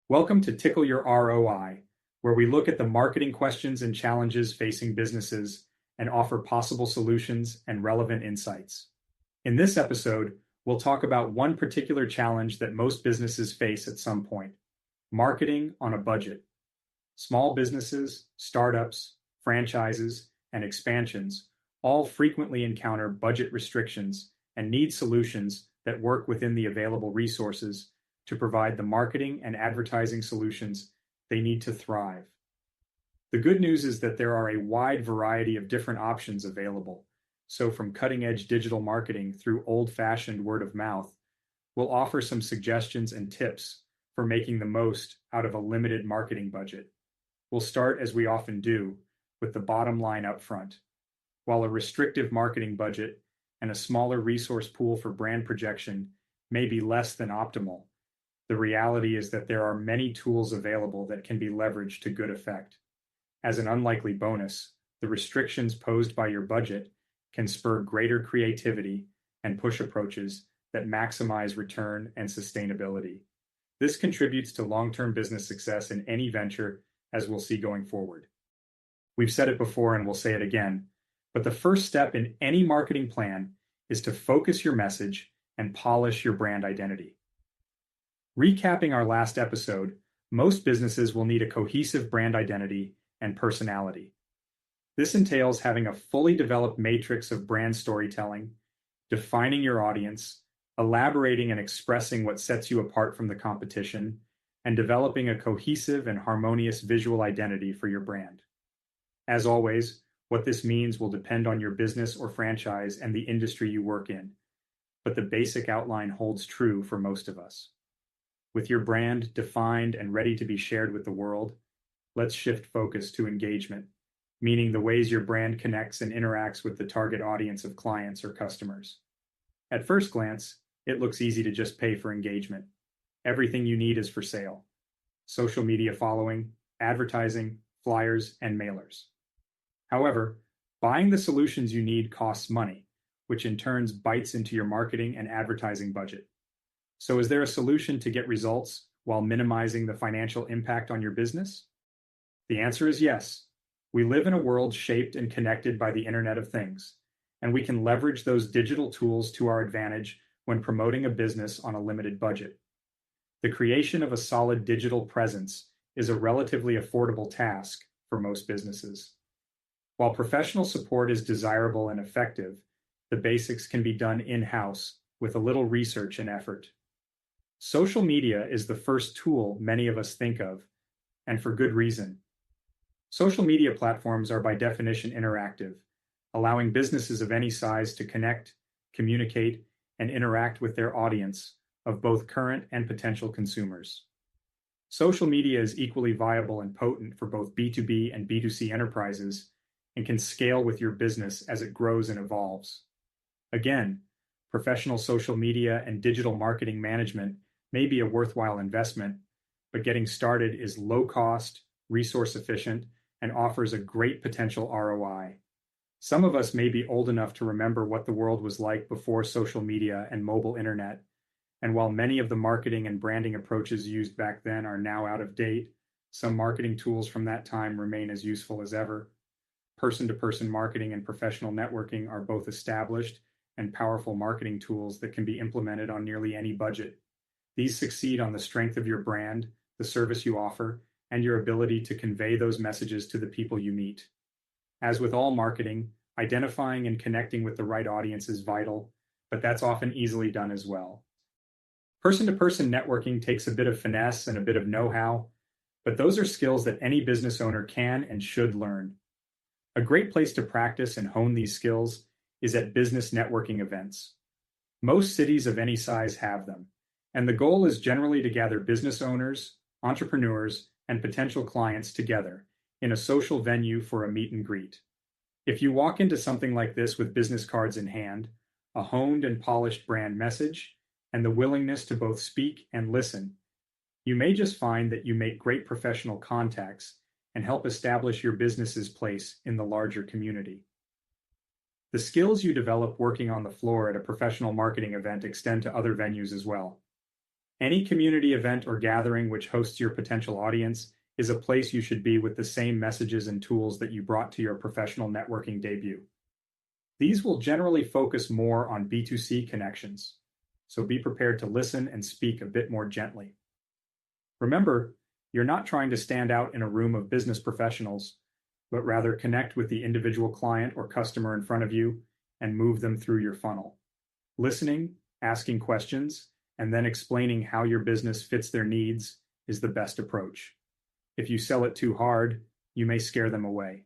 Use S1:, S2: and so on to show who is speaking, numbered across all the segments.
S1: Welcome to Tickle Your ROI, where we look at the marketing questions and challenges facing businesses and offer possible solutions and relevant insights. In this episode, we'll talk about one particular challenge that most businesses face at some point: marketing on a budget. Small businesses, startups, franchises, and expansions all frequently encounter budget restrictions and need solutions that work within the available resources to provide the marketing and advertising solutions they need to thrive. The good news is that there are a wide variety of different options available. So, from cutting edge digital marketing through old fashioned word of mouth, we'll offer some suggestions and tips for making the most out of a limited marketing budget. We'll start, as we often do, with the bottom line up front. While a restrictive marketing budget and a smaller resource pool for brand projection may be less than optimal, the reality is that there are many tools available that can be leveraged to good effect. As an unlikely bonus, the restrictions posed by your budget can spur greater creativity and push approaches that maximize return and sustainability. This contributes to long-term business success in any venture, as we'll see going forward. We've said it before and we'll say it again, but the first step in any marketing plan is to focus your message and polish your brand identity. Recapping our last episode, most businesses will need a cohesive brand identity and personality. This entails having a fully developed matrix of brand storytelling, defining your audience, elaborating and expressing what sets you apart from the competition, and developing a cohesive and harmonious visual identity for your brand. As always, what this means will depend on your business or franchise and the industry you work in, but the basic outline holds true for most of us. With your brand defined and ready to be shared with the world, let's shift focus to engagement, meaning the ways your brand connects and interacts with the target audience of clients or customers. At first glance, it looks easy to just pay for engagement. Everything you need is for sale: social media following, advertising, flyers, and mailers. However, buying the solutions you need costs money, which in turn bites into your marketing and advertising budget. So, is there a solution to get results while minimizing the financial impact on your business? The answer is yes. We live in a world shaped and connected by the Internet of Things, and we can leverage those digital tools to our advantage when promoting a business on a limited budget. The creation of a solid digital presence is a relatively affordable task for most businesses. While professional support is desirable and effective, the basics can be done in-house with a little research and effort. Social media is the first tool many of us think of, and for good reason. Social media platforms are by definition interactive, allowing businesses of any size to connect, communicate, and interact with their audience of both current and potential consumers. Social media is equally viable and potent for both B2B and B2C enterprises and can scale with your business as it grows and evolves. Again, professional social media and digital marketing management may be a worthwhile investment, but getting started is low cost, resource efficient, and offers a great potential ROI. Some of us may be old enough to remember what the world was like before social media and mobile internet, and while many of the marketing and branding approaches used back then are now out of date, some marketing tools from that time remain as useful as ever. Person-to-person marketing and professional networking are both established and powerful marketing tools that can be implemented on nearly any budget. These succeed on the strength of your brand, the service you offer, and your ability to convey those messages to the people you meet. As with all marketing, identifying and connecting with the right audience is vital, but that's often easily done as well. Person-to-person networking takes a bit of finesse and a bit of know-how, but those are skills that any business owner can and should learn. A great place to practice and hone these skills is at business networking events. Most cities of any size have them, and the goal is generally to gather business owners, entrepreneurs, and potential clients together in a social venue for a meet and greet. If you walk into something like this with business cards in hand, a honed and polished brand message, and the willingness to both speak and listen, you may just find that you make great professional contacts and help establish your business's place in the larger community. The skills you develop working on the floor at a professional marketing event extend to other venues as well. Any community event or gathering which hosts your potential audience is a place you should be with the same messages and tools that you brought to your professional networking debut. These will generally focus more on B2C connections, so be prepared to listen and speak a bit more gently. Remember, you're not trying to stand out in a room of business professionals, but rather connect with the individual client or customer in front of you and move them through your funnel. Listening, asking questions, and then explaining how your business fits their needs is the best approach. If you sell it too hard, you may scare them away.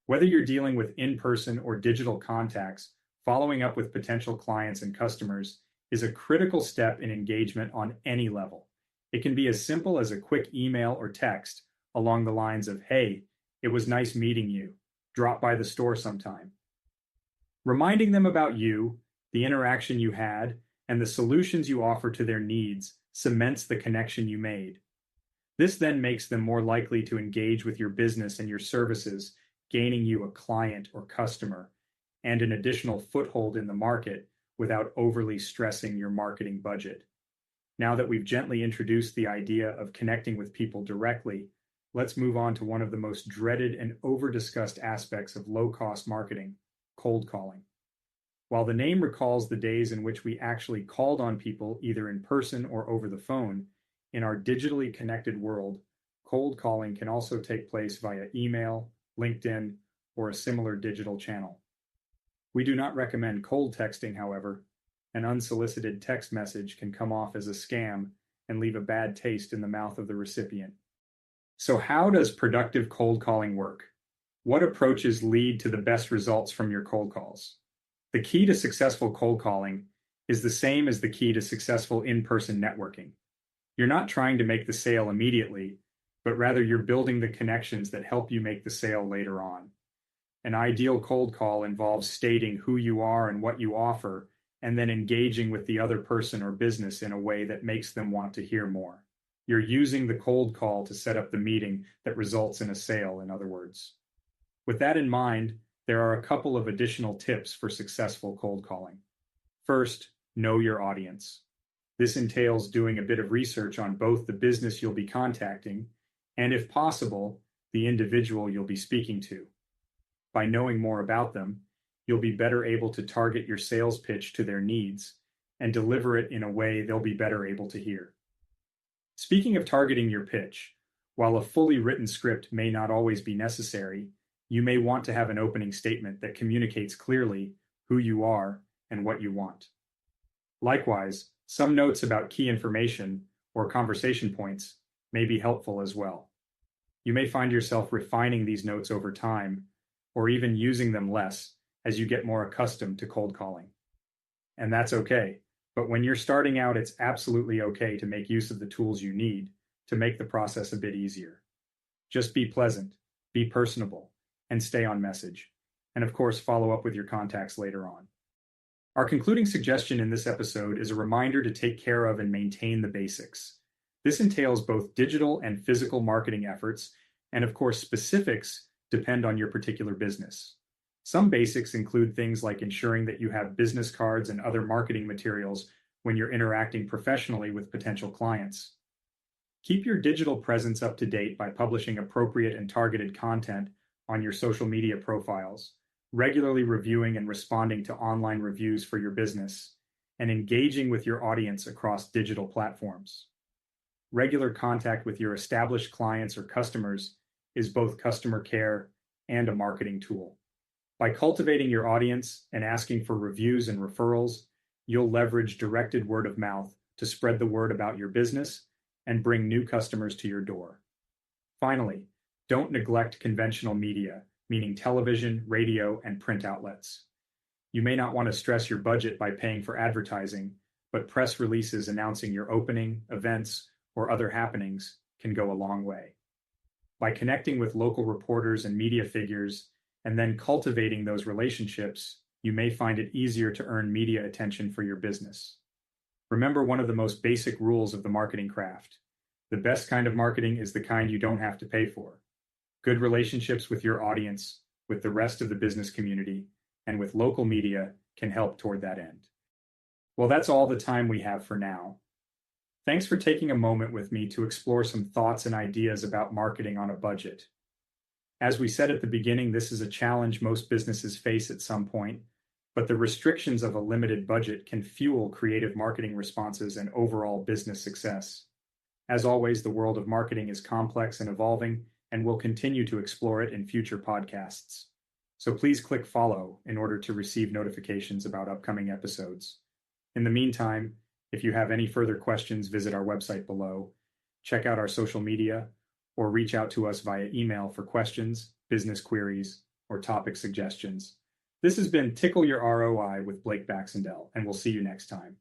S1: Whether you're dealing with in-person or digital contacts, following up with potential clients and customers is a critical step in engagement on any level. It can be as simple as a quick email or text along the lines of, "Hey, it was nice meeting you. Drop by the store sometime." Reminding them about you, the interaction you had, and the solutions you offer to their needs cements the connection you made. This then makes them more likely to engage with your business and your services, gaining you a client or customer and an additional foothold in the market without overly stressing your marketing budget. Now that we've gently introduced the idea of connecting with people directly, let's move on to one of the most dreaded and over-discussed aspects of low-cost marketing, cold calling. While the name recalls the days in which we actually called on people either in person or over the phone, in our digitally connected world, cold calling can also take place via email, LinkedIn, or a similar digital channel. We do not recommend cold texting, however. An unsolicited text message can come off as a scam and leave a bad taste in the mouth of the recipient. So how does productive cold calling work? What approaches lead to the best results from your cold calls? The key to successful cold calling is the same as the key to successful in-person networking. You're not trying to make the sale immediately, but rather you're building the connections that help you make the sale later on. An ideal cold call involves stating who you are and what you offer, and then engaging with the other person or business in a way that makes them want to hear more. You're using the cold call to set up the meeting that results in a sale, in other words. With that in mind, there are a couple of additional tips for successful cold calling. First, know your audience. This entails doing a bit of research on both the business you'll be contacting and, if possible, the individual you'll be speaking to. By knowing more about them, you'll be better able to target your sales pitch to their needs and deliver it in a way they'll be better able to hear. Speaking of targeting your pitch, while a fully written script may not always be necessary, you may want to have an opening statement that communicates clearly who you are and what you want. Likewise, some notes about key information or conversation points may be helpful as well. You may find yourself refining these notes over time, or even using them less as you get more accustomed to cold calling. And that's okay, but when you're starting out, it's absolutely okay to make use of the tools you need to make the process a bit easier. Just be pleasant, be personable, and stay on message. And of course, follow up with your contacts later on. Our concluding suggestion in this episode is a reminder to take care of and maintain the basics. This entails both digital and physical marketing efforts, and of course, specifics depend on your particular business. Some basics include things like ensuring that you have business cards and other marketing materials when you're interacting professionally with potential clients. Keep your digital presence up to date by publishing appropriate and targeted content on your social media profiles, regularly reviewing and responding to online reviews for your business, and engaging with your audience across digital platforms. Regular contact with your established clients or customers is both customer care and a marketing tool. By cultivating your audience and asking for reviews and referrals, you'll leverage directed word of mouth to spread the word about your business and bring new customers to your door. Finally, don't neglect conventional media, meaning television, radio, and print outlets. You may not want to stress your budget by paying for advertising, but press releases announcing your opening, events, or other happenings can go a long way. By connecting with local reporters and media figures, and then cultivating those relationships, you may find it easier to earn media attention for your business. Remember one of the most basic rules of the marketing craft. The best kind of marketing is the kind you don't have to pay for. Good relationships with your audience, with the rest of the business community, and with local media can help toward that end. Well, that's all the time we have for now. Thanks for taking a moment with me to explore some thoughts and ideas about marketing on a budget. As we said at the beginning, this is a challenge most businesses face at some point, but the restrictions of a limited budget can fuel creative marketing responses and overall business success. As always, the world of marketing is complex and evolving, and we'll continue to explore it in future podcasts. So please click follow in order to receive notifications about upcoming episodes. In the meantime, if you have any further questions, visit our website below, check out our social media, or reach out to us via email for questions, business queries, or topic suggestions. This has been Tickle Your ROI with Blake Baxendale, and we'll see you next time.